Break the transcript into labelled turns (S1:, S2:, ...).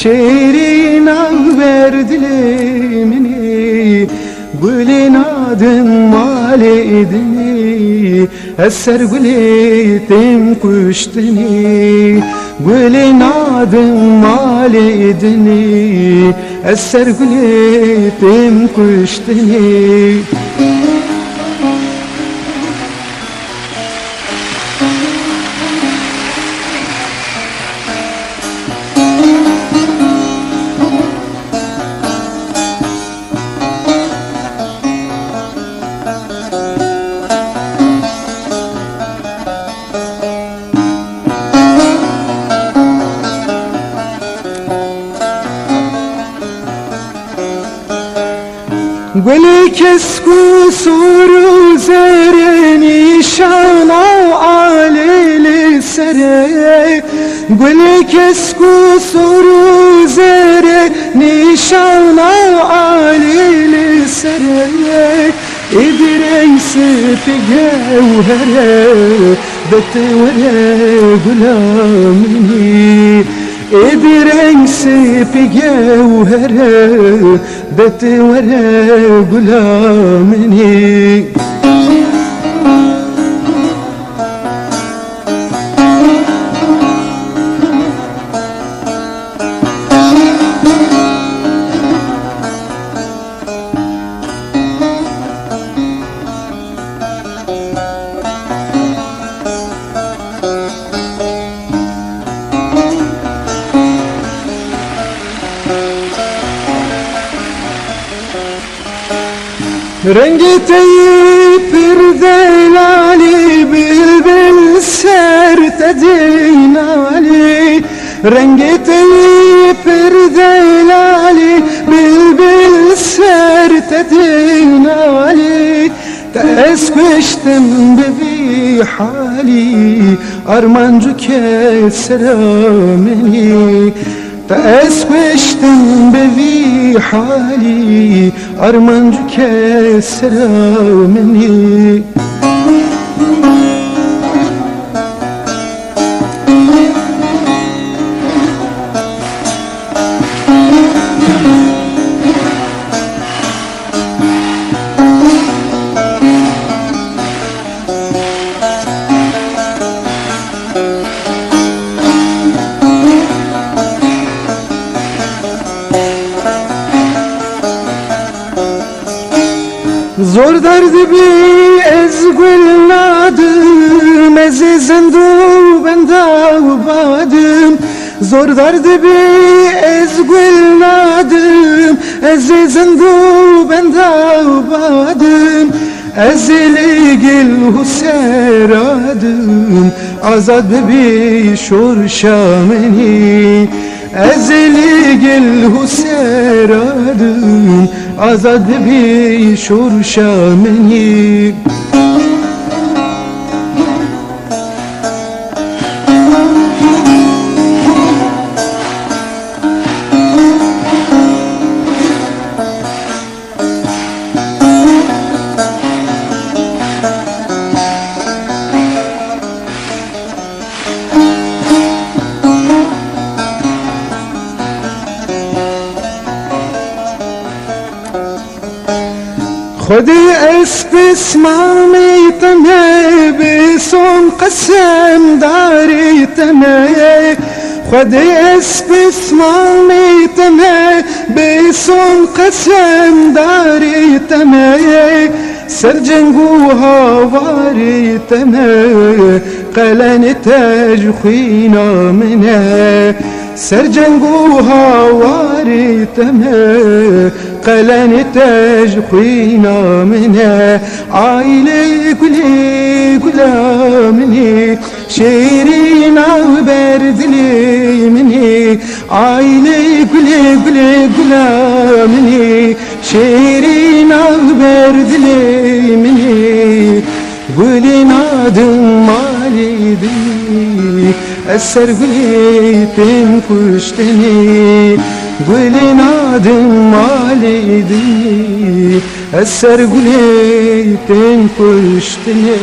S1: şehrin ağver dilimini, gülün adın mal edini, eser gülütüm kuştini, gülün adın mal edini, eser gülütüm kuştini. Gülü kesku suru zere nişana aleli sere, gülü kesku suru zere nişana aleli sere, İdiren sıfı gevhere betvere gülamini, İdiren sıfı gevhere betvere gülamini. Rengi teyip pirdelali, bülbül sertedin ali. Rengi teyip pirdelali, bülbül sertedin ali. Teskeştim bevi hali, armancı keserameni. تأسكشتم بذي حالي أرمنج كسرى مني. Zor derdi bir ezgül nadım, ezizendu ben davadım. Zor derdi bir ezgül nadım, ezizendu ben davadım. Ezeli gel huseradım, azad bir şurşameni. Ezeli gel huseradım, azad bir şurşameni. خدي اسمعي تمي بصون قسم داري تمي. خدي اسمعي تمي بصون قسم داري تمي. سرجنقوها واري تمي قلن تاج خينا منه. سرجنقوها واري تمي قلن تاج خينا منها. عايلي كلي كلا مني شيرين وبرد لي مني. عايلي كلي كلا مني شيرين وبرد لي مني. قولي نادم مالي دي أسر قولي تنكشتني. قولي نادم مالي دي أسر قولي تنكشتني.